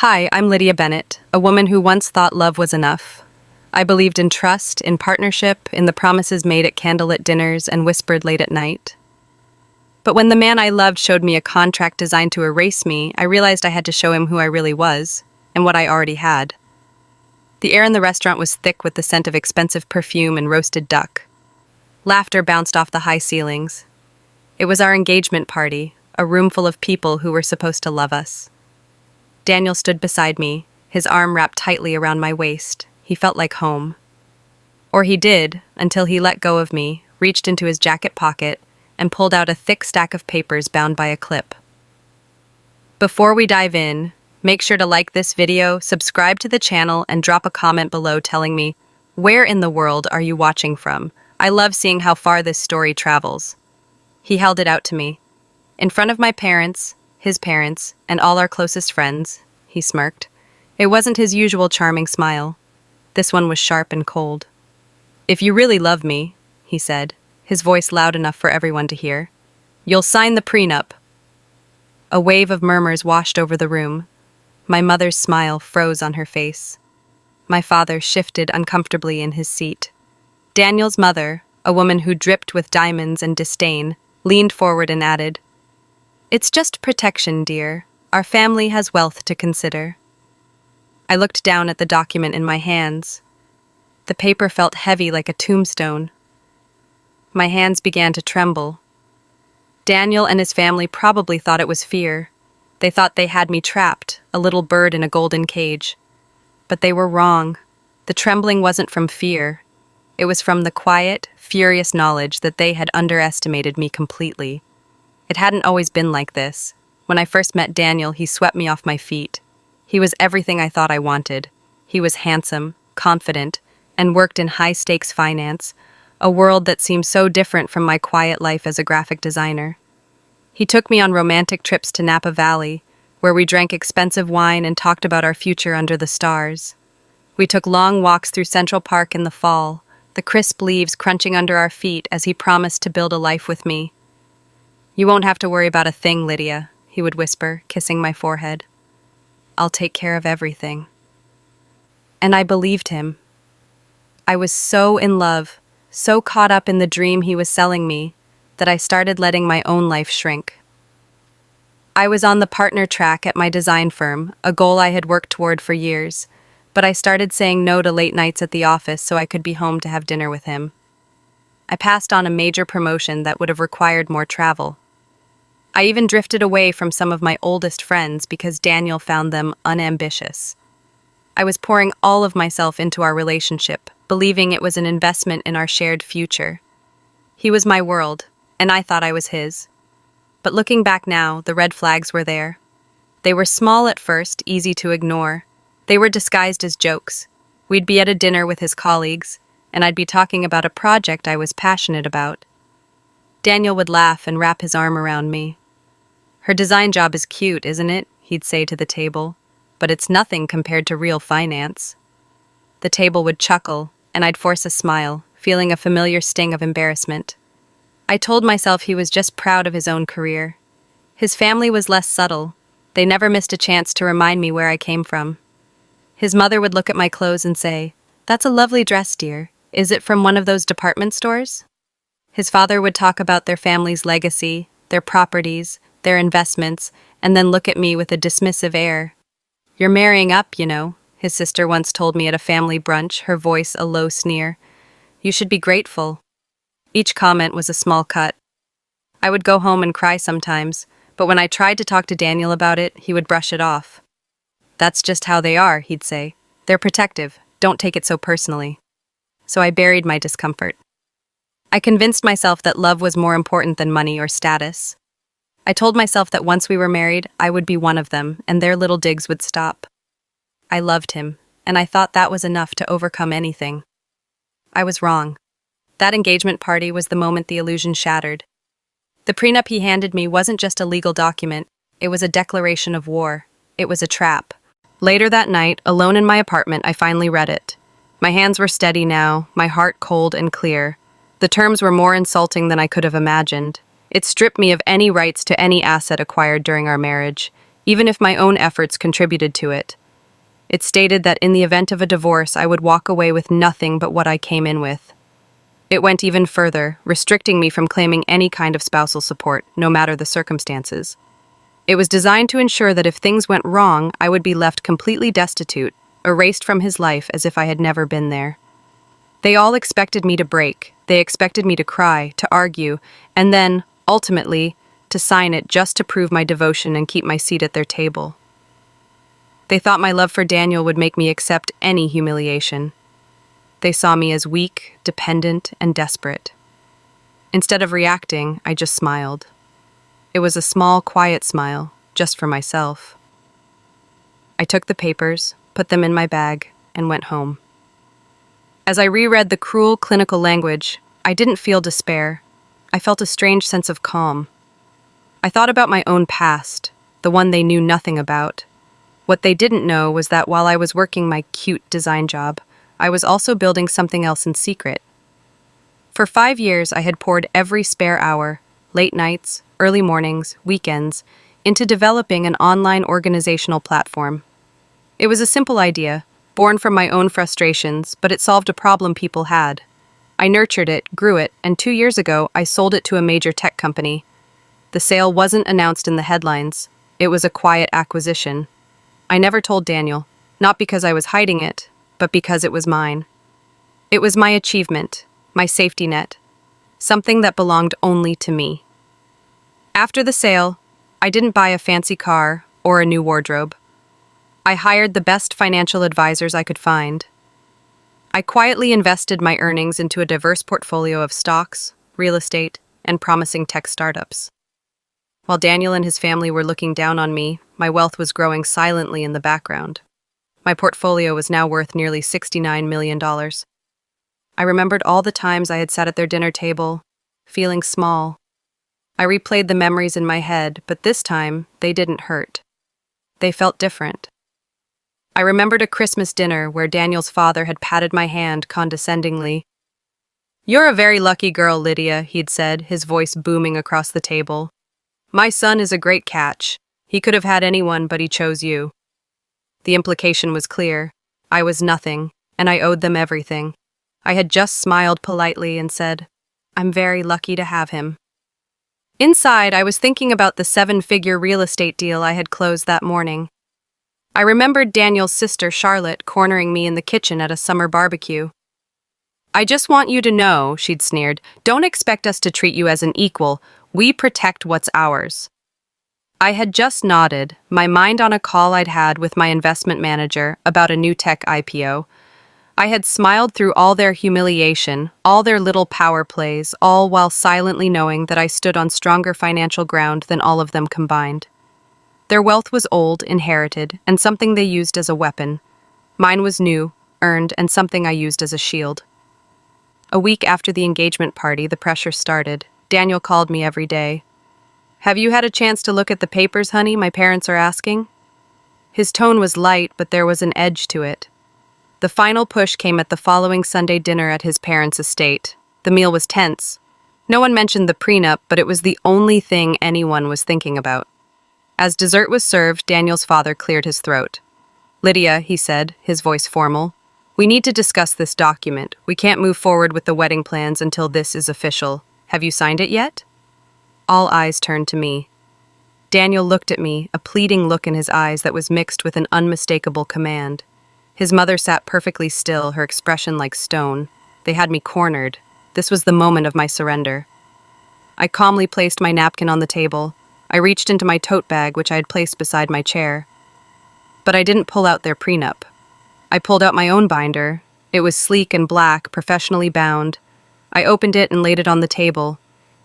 Hi, I'm Lydia Bennett, a woman who once thought love was enough. I believed in trust, in partnership, in the promises made at candlelit dinners and whispered late at night. But when the man I loved showed me a contract designed to erase me, I realized I had to show him who I really was, and what I already had. The air in the restaurant was thick with the scent of expensive perfume and roasted duck. Laughter bounced off the high ceilings. It was our engagement party, a room full of people who were supposed to love us. Daniel stood beside me, his arm wrapped tightly around my waist. He felt like home. Or he did, until he let go of me, reached into his jacket pocket, and pulled out a thick stack of papers bound by a clip. Before we dive in, make sure to like this video, subscribe to the channel, and drop a comment below telling me, where in the world are you watching from? I love seeing how far this story travels. He held it out to me. In front of my parents, his parents, and all our closest friends, he smirked. It wasn't his usual charming smile. This one was sharp and cold. "If you really love me," he said, his voice loud enough for everyone to hear, "you'll sign the prenup." A wave of murmurs washed over the room. My mother's smile froze on her face. My father shifted uncomfortably in his seat. Daniel's mother, a woman who dripped with diamonds and disdain, leaned forward and added, "It's just protection, dear. Our family has wealth to consider." I looked down at the document in my hands. The paper felt heavy like a tombstone. My hands began to tremble. Daniel and his family probably thought it was fear. They thought they had me trapped, a little bird in a golden cage. But they were wrong. The trembling wasn't from fear. It was from the quiet, furious knowledge that they had underestimated me completely. It hadn't always been like this. When I first met Daniel, he swept me off my feet. He was everything I thought I wanted. He was handsome, confident, and worked in high-stakes finance, a world that seemed so different from my quiet life as a graphic designer. He took me on romantic trips to Napa Valley, where we drank expensive wine and talked about our future under the stars. We took long walks through Central Park in the fall, the crisp leaves crunching under our feet as he promised to build a life with me. "You won't have to worry about a thing, Lydia," he would whisper, kissing my forehead. "I'll take care of everything." And I believed him. I was so in love, so caught up in the dream he was selling me, that I started letting my own life shrink. I was on the partner track at my design firm, a goal I had worked toward for years, but I started saying no to late nights at the office so I could be home to have dinner with him. I passed on a major promotion that would have required more travel. I even drifted away from some of my oldest friends because Daniel found them unambitious. I was pouring all of myself into our relationship, believing it was an investment in our shared future. He was my world, and I thought I was his. But looking back now, the red flags were there. They were small at first, easy to ignore. They were disguised as jokes. We'd be at a dinner with his colleagues, and I'd be talking about a project I was passionate about. Daniel would laugh and wrap his arm around me. "Her design job is cute, isn't it?" he'd say to the table. "But it's nothing compared to real finance." The table would chuckle, and I'd force a smile, feeling a familiar sting of embarrassment. I told myself he was just proud of his own career. His family was less subtle. They never missed a chance to remind me where I came from. His mother would look at my clothes and say, "That's a lovely dress, dear. Is it from one of those department stores?" His father would talk about their family's legacy, their properties, their investments, and then look at me with a dismissive air. "You're marrying up, you know," his sister once told me at a family brunch, her voice a low sneer. "You should be grateful." Each comment was a small cut. I would go home and cry sometimes, but when I tried to talk to Daniel about it, he would brush it off. "That's just how they are," he'd say. "They're protective. Don't take it so personally." So I buried my discomfort. I convinced myself that love was more important than money or status. I told myself that once we were married, I would be one of them, and their little digs would stop. I loved him, and I thought that was enough to overcome anything. I was wrong. That engagement party was the moment the illusion shattered. The prenup he handed me wasn't just a legal document, it was a declaration of war. It was a trap. Later that night, alone in my apartment, I finally read it. My hands were steady now, my heart cold and clear. The terms were more insulting than I could have imagined. It stripped me of any rights to any asset acquired during our marriage. even if my own efforts contributed to it. It stated that in the event of a divorce, I would walk away with nothing but what I came in with. It went even further, restricting me from claiming any kind of spousal support, no matter the circumstances. It was designed to ensure that if things went wrong, I would be left completely destitute, erased from his life as if I had never been there. They all expected me to break. They expected me to cry, to argue, and then, ultimately, to sign it just to prove my devotion and keep my seat at their table. They thought my love for Daniel would make me accept any humiliation. They saw me as weak, dependent, and desperate. Instead of reacting, I just smiled. It was a small, quiet smile, just for myself. I took the papers, put them in my bag, and went home. As I reread the cruel clinical language, I didn't feel despair. I felt a strange sense of calm. I thought about my own past, the one they knew nothing about. What they didn't know was that while I was working my cute design job, I was also building something else in secret. For 5 years, I had poured every spare hour, late nights, early mornings, weekends, into developing an online organizational platform. It was a simple idea, born from my own frustrations, but it solved a problem people had. I nurtured it, grew it, and 2 years ago, I sold it to a major tech company. The sale wasn't announced in the headlines. It was a quiet acquisition. I never told Daniel, not because I was hiding it, but because it was mine. It was my achievement, my safety net, something that belonged only to me. After the sale, I didn't buy a fancy car or a new wardrobe. I hired the best financial advisors I could find. I quietly invested my earnings into a diverse portfolio of stocks, real estate, and promising tech startups. While Daniel and his family were looking down on me, my wealth was growing silently in the background. My portfolio was now worth nearly $69 million. I remembered all the times I had sat at their dinner table, feeling small. I replayed the memories in my head, but this time, they didn't hurt. They felt different. I remembered a Christmas dinner where Daniel's father had patted my hand condescendingly. "You're a very lucky girl, Lydia," he'd said, his voice booming across the table. "My son is a great catch. He could have had anyone, but he chose you." The implication was clear. I was nothing, and I owed them everything. I had just smiled politely and said, "I'm very lucky to have him." Inside, I was thinking about the 7-figure real estate deal I had closed that morning. I remembered Daniel's sister, Charlotte, cornering me in the kitchen at a summer barbecue. "I just want you to know," she'd sneered, "don't expect us to treat you as an equal. We protect what's ours." I had just nodded, my mind on a call I'd had with my investment manager about a new tech IPO. I had smiled through all their humiliation, all their little power plays, all while silently knowing that I stood on stronger financial ground than all of them combined. Their wealth was old, inherited, and something they used as a weapon. Mine was new, earned, and something I used as a shield. A week after the engagement party, the pressure started. Daniel called me every day. "Have you had a chance to look at the papers, honey? My parents are asking." His tone was light, but there was an edge to it. The final push came at the following Sunday dinner at his parents' estate. The meal was tense. No one mentioned the prenup, but it was the only thing anyone was thinking about. As dessert was served, Daniel's father cleared his throat. "Lydia," he said, his voice formal, "we need to discuss this document. We can't move forward with the wedding plans until this is official. Have you signed it yet?" All eyes turned to me. Daniel looked at me, a pleading look in his eyes that was mixed with an unmistakable command. His mother sat perfectly still, her expression like stone. They had me cornered. This was the moment of my surrender. I calmly placed my napkin on the table. I reached into my tote bag, which I had placed beside my chair. But I didn't pull out their prenup. I pulled out my own binder. It was sleek and black, professionally bound. I opened it and laid it on the table.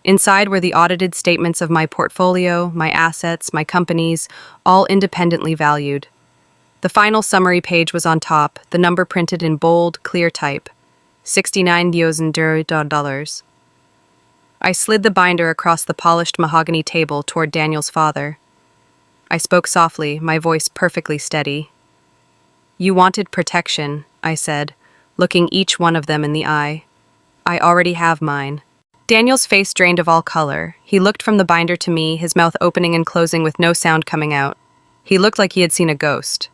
Inside were the audited statements of my portfolio, my assets, my companies, all independently valued. The final summary page was on top, the number printed in bold, clear type. $69,000. I slid the binder across the polished mahogany table toward Daniel's father. I spoke softly, my voice perfectly steady. "You wanted protection," I said, looking each one of them in the eye. "I already have mine." Daniel's face drained of all color. He looked from the binder to me, his mouth opening and closing with no sound coming out. He looked like he had seen a ghost.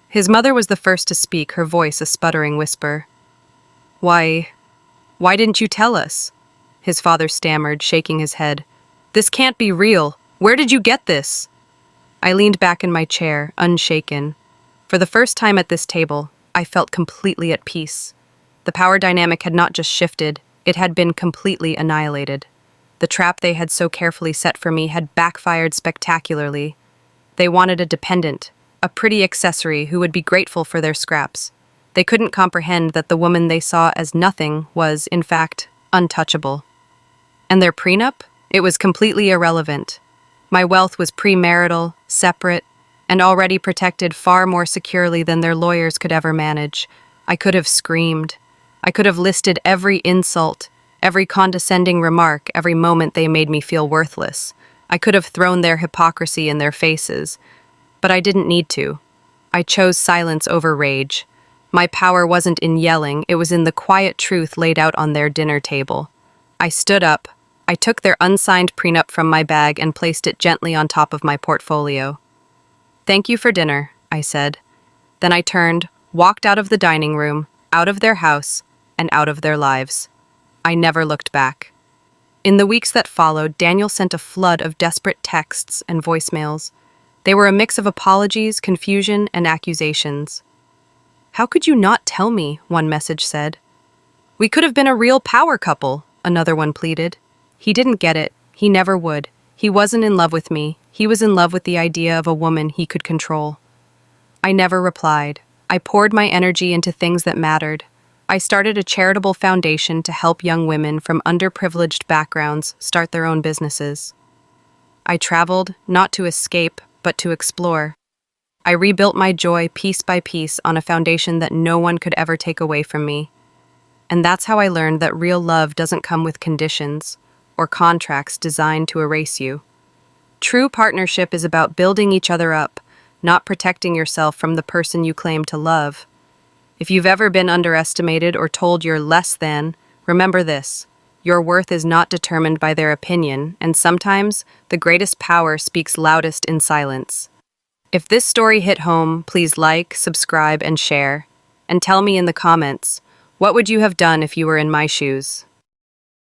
His mother was the first to speak, her voice a sputtering whisper. Why didn't you tell us?" His father stammered, shaking his head. "This can't be real. Where did you get this?" I leaned back in my chair, unshaken. For the first time at this table, I felt completely at peace. The power dynamic had not just shifted, it had been completely annihilated. The trap they had so carefully set for me had backfired spectacularly. They wanted a dependent, a pretty accessory who would be grateful for their scraps. They couldn't comprehend that the woman they saw as nothing was, in fact, untouchable. And their prenup? It was completely irrelevant. My wealth was premarital, separate, and already protected far more securely than their lawyers could ever manage. I could have screamed. I could have listed every insult, every condescending remark, every moment they made me feel worthless. I could have thrown their hypocrisy in their faces. But I didn't need to. I chose silence over rage. My power wasn't in yelling, it was in the quiet truth laid out on their dinner table. I stood up. I took their unsigned prenup from my bag and placed it gently on top of my portfolio. "Thank you for dinner," I said. Then I turned, walked out of the dining room, out of their house, and out of their lives. I never looked back. In the weeks that followed, Daniel sent a flood of desperate texts and voicemails. They were a mix of apologies, confusion, and accusations. "How could you not tell me?" one message said. "We could have been a real power couple," another one pleaded. He didn't get it. He never would. He wasn't in love with me. He was in love with the idea of a woman he could control. I never replied. I poured my energy into things that mattered. I started a charitable foundation to help young women from underprivileged backgrounds start their own businesses. I traveled, not to escape, but to explore. I rebuilt my joy piece by piece on a foundation that no one could ever take away from me. And that's how I learned that real love doesn't come with conditions or contracts designed to erase you. True partnership is about building each other up, not protecting yourself from the person you claim to love. If you've ever been underestimated or told you're less than, remember this: your worth is not determined by their opinion, and sometimes the greatest power speaks loudest in silence. If this story hit home, please like, subscribe, and share. And tell me in the comments, what would you have done if you were in my shoes?